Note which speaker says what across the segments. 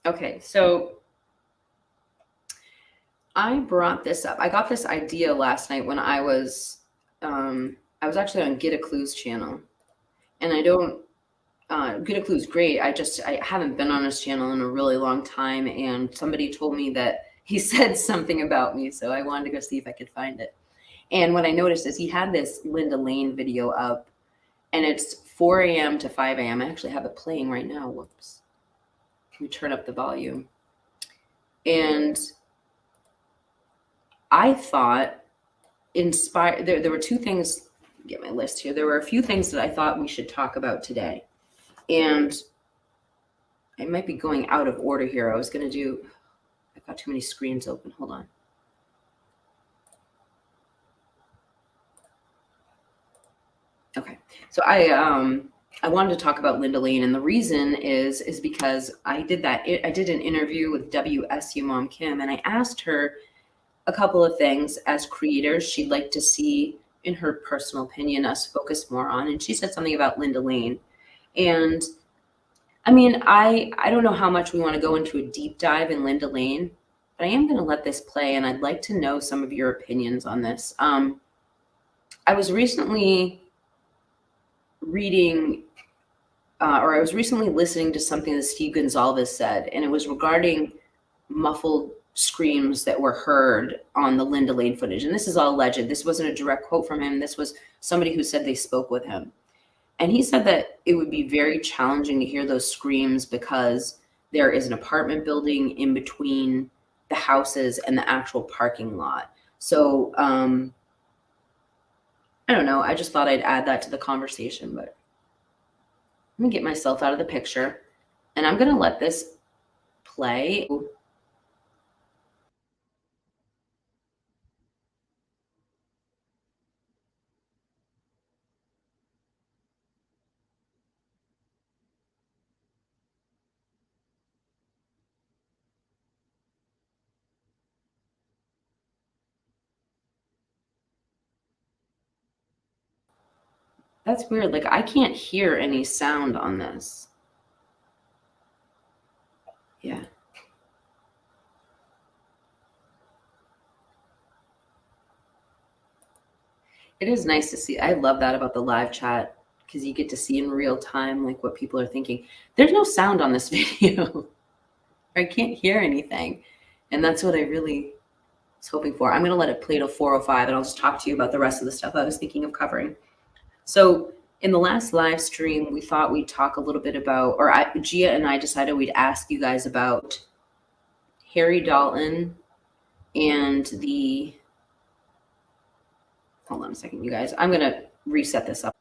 Speaker 1: Okay, so I brought this up. I got this idea last night when I was actually on Get a Clue's channel, and I don't. Get a Clue's great. I haven't been on his channel in a really long time, and somebody told me that he said something about me, so I wanted to go see if I could find it. And what I noticed is he had this Linda Lane video up, and it's 4 a.m. to 5 a.m. I actually have it playing right now. Whoops. Let me turn up the volume. And I thought there were two things. Get my list here. There were a few things that I thought we should talk about today. And I might be going out of order here. I've got too many screens open. Hold on. Okay. So I wanted to talk about Linda Lane, and the reason is because I did an interview with WSU Mom Kim, and I asked her a couple of things as creators she'd like to see, in her personal opinion, us focus more on. And she said something about Linda Lane. And I mean, I don't know how much we want to go into a deep dive in Linda Lane, but I am going to let this play, and I'd like to know some of your opinions on this. I was recently reading, or I was recently listening to something that Steve Gonzalez said, and it was regarding muffled screams that were heard on the Linda Lane footage. And this is all alleged. This wasn't a direct quote from him. This was somebody who said they spoke with him. And he said that it would be very challenging to hear those screams because there is an apartment building in between the houses and the actual parking lot. So I don't know. I just thought I'd add that to the conversation, but let me get myself out of the picture, and I'm going to let this play. That's weird. Like, I can't hear any sound on this. Yeah. It is nice to see. I love that about the live chat because you get to see in real time like what people are thinking. There's no sound on this video. I can't hear anything. And that's what I really was hoping for. I'm going to let it play till 4:05, and I'll just talk to you about the rest of the stuff I was thinking of covering. So in the last live stream, we thought we'd talk a little bit about, Gia and I decided we'd ask you guys about Harry Dalton and hold on a second, you guys. I'm going to reset this up.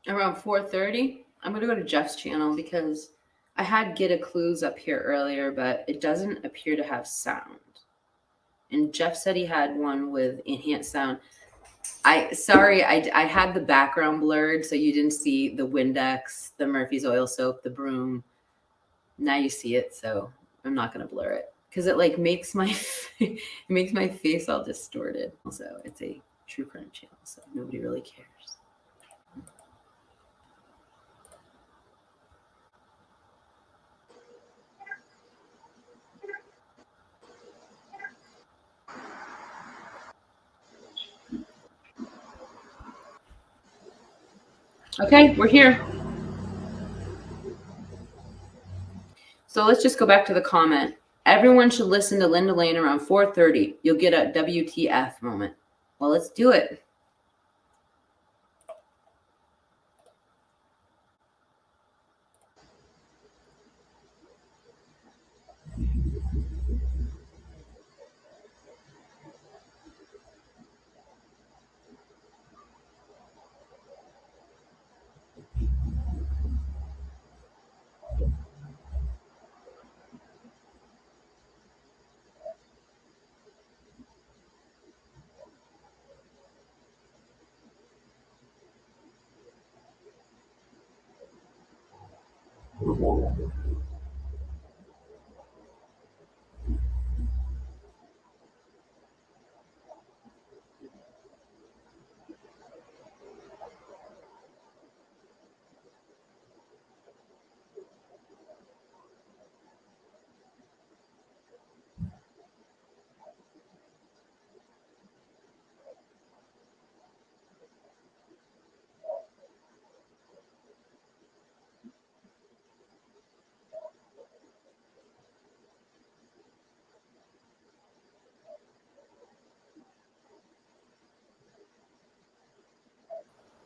Speaker 1: Around 4:30, I'm going to go to Jeff's channel because I had Get a Clues up here earlier, but it doesn't appear to have sound. And Jeff said he had one with enhanced sound. I had the background blurred, so you didn't see the Windex, the Murphy's oil soap, the broom. Now you see it, so I'm not gonna blur it because it like makes my it makes my face all distorted. Also, it's a true crime channel, so nobody really cares. Okay, we're here. So let's just go back to the comment. Everyone should listen to Linda Lane around 4:30. You'll get a WTF moment. Well, let's do it.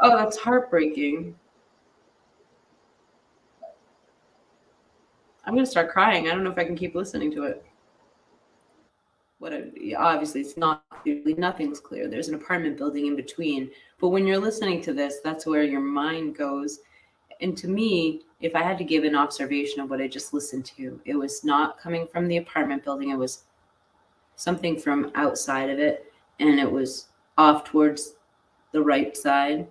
Speaker 1: Oh, that's heartbreaking. I'm gonna start crying. I don't know if I can keep listening to it. Obviously it's not clearly, nothing's clear. There's an apartment building in between. But when you're listening to this, that's where your mind goes. And to me, if I had to give an observation of what I just listened to, it was not coming from the apartment building. It was something from outside of it, and it was off towards the right side.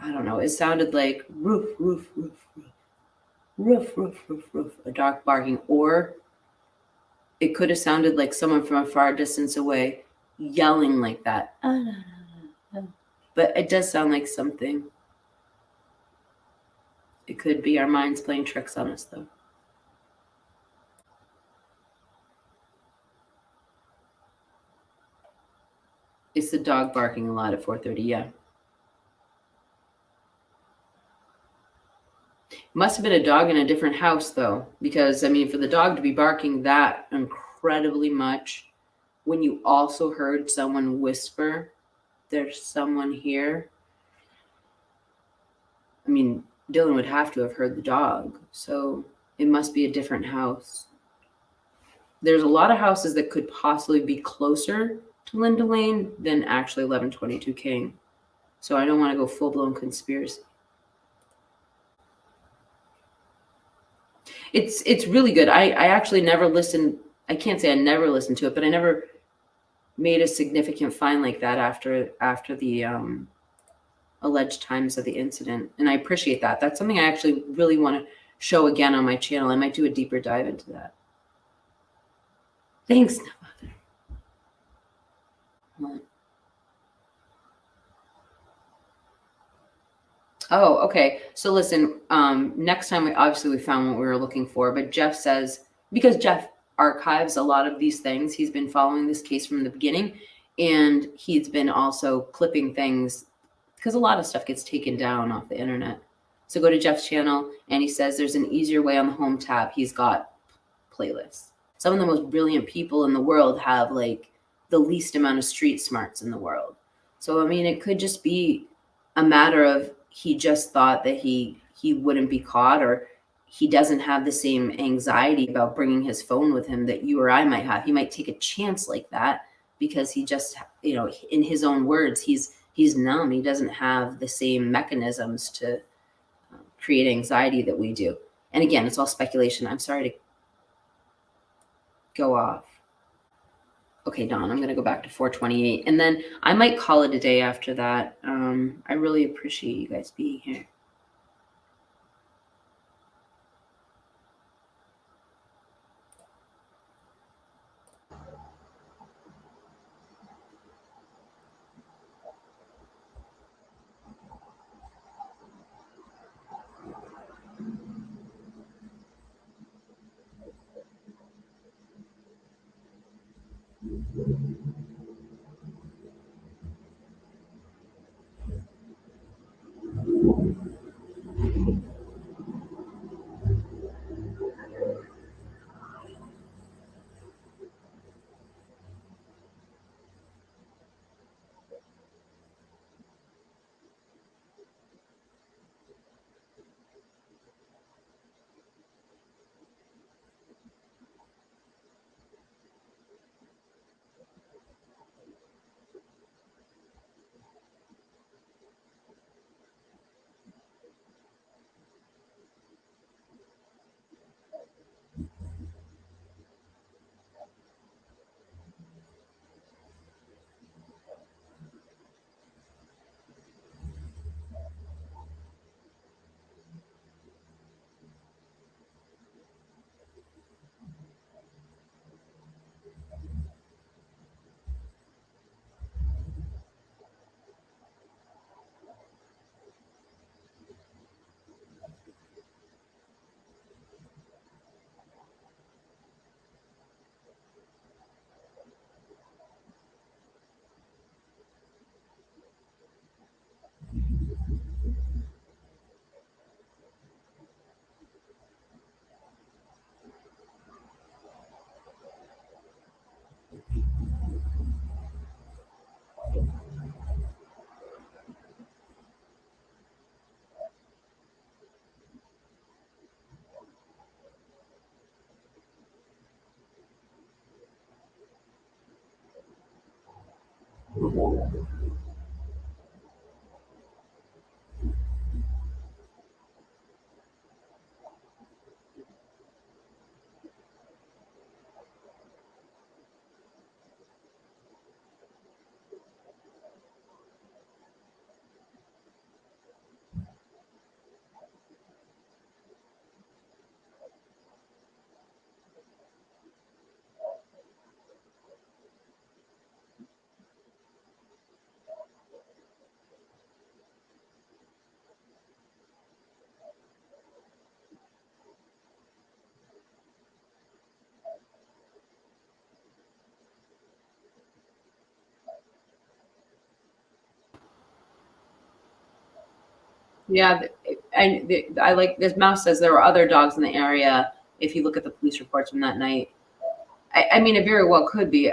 Speaker 1: I don't know. It sounded like roof, roof, roof, roof, roof, roof, roof, roof, a dog barking, or it could have sounded like someone from a far distance away yelling like that. But it does sound like something. It could be our minds playing tricks on us, though. It's the dog barking a lot at 4:30. Yeah. Must have been a dog in a different house, though, because I mean, for the dog to be barking that incredibly much, when you also heard someone whisper, "There's someone here." I mean, Dylan would have to have heard the dog, so it must be a different house. There's a lot of houses that could possibly be closer to Linda Lane than actually 1122 King. So I don't want to go full blown conspiracy. It's really good. I actually never listened. I can't say I never listened to it, but I never made a significant find like that after the alleged times of the incident, and I appreciate that. That's something I actually really want to show again on my channel. I might do a deeper dive into that. Thanks. Oh, okay. So listen, next time we found what we were looking for, but Jeff says, because Jeff archives a lot of these things, he's been following this case from the beginning, and he's been also clipping things because a lot of stuff gets taken down off the internet. So go to Jeff's channel, and he says there's an easier way on the home tab. He's got playlists. Some of the most brilliant people in the world have like the least amount of street smarts in the world. So I mean, it could just be a matter of he just thought that he wouldn't be caught, or he doesn't have the same anxiety about bringing his phone with him that you or I might have. He might take a chance like that because he just, in his own words, he's numb. He doesn't have the same mechanisms to create anxiety that we do. And again, it's all speculation. I'm sorry to go off. Okay, Don, I'm going to go back to 428, and then I might call it a day after that. I really appreciate you guys being here. Yeah, I like this mouse says there were other dogs in the area. If you look at the police reports from that night, I mean, it very well could be,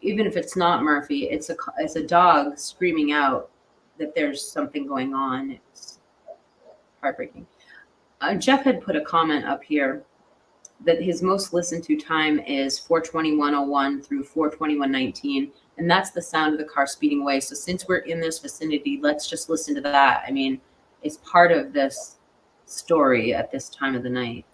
Speaker 1: even if it's not Murphy. It's a dog screaming out that there's something going on. It's heartbreaking. Jeff had put a comment up here that his most listened to time is 42101 through 42119, and that's the sound of the car speeding away. So since we're in this vicinity, let's just listen to that. I mean, it's part of this story at this time of the night.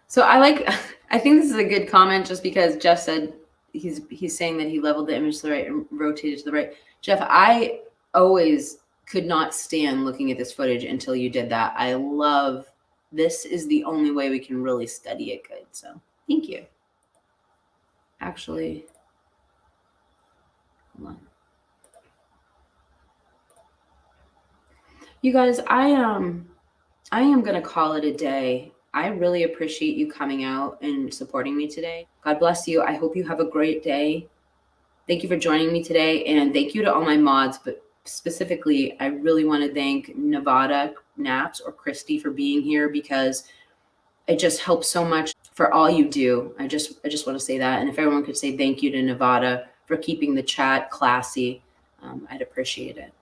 Speaker 1: So I think this is a good comment just because Jeff said he's saying that he leveled the image to the right and rotated to the right. Jeff, I always could not stand looking at this footage until you did that. I love this is the only way we can really study it good. So thank you. Actually, hold on. You guys, I am gonna call it a day. I really appreciate you coming out and supporting me today. God bless you. I hope you have a great day. Thank you for joining me today, and thank you to all my mods, but specifically, I really want to thank Nevada, Naps, or Christy for being here because it just helps so much for all you do. I just want to say that, and if everyone could say thank you to Nevada for keeping the chat classy, I'd appreciate it.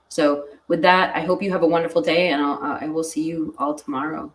Speaker 1: So with that, I hope you have a wonderful day, and I will see you all tomorrow.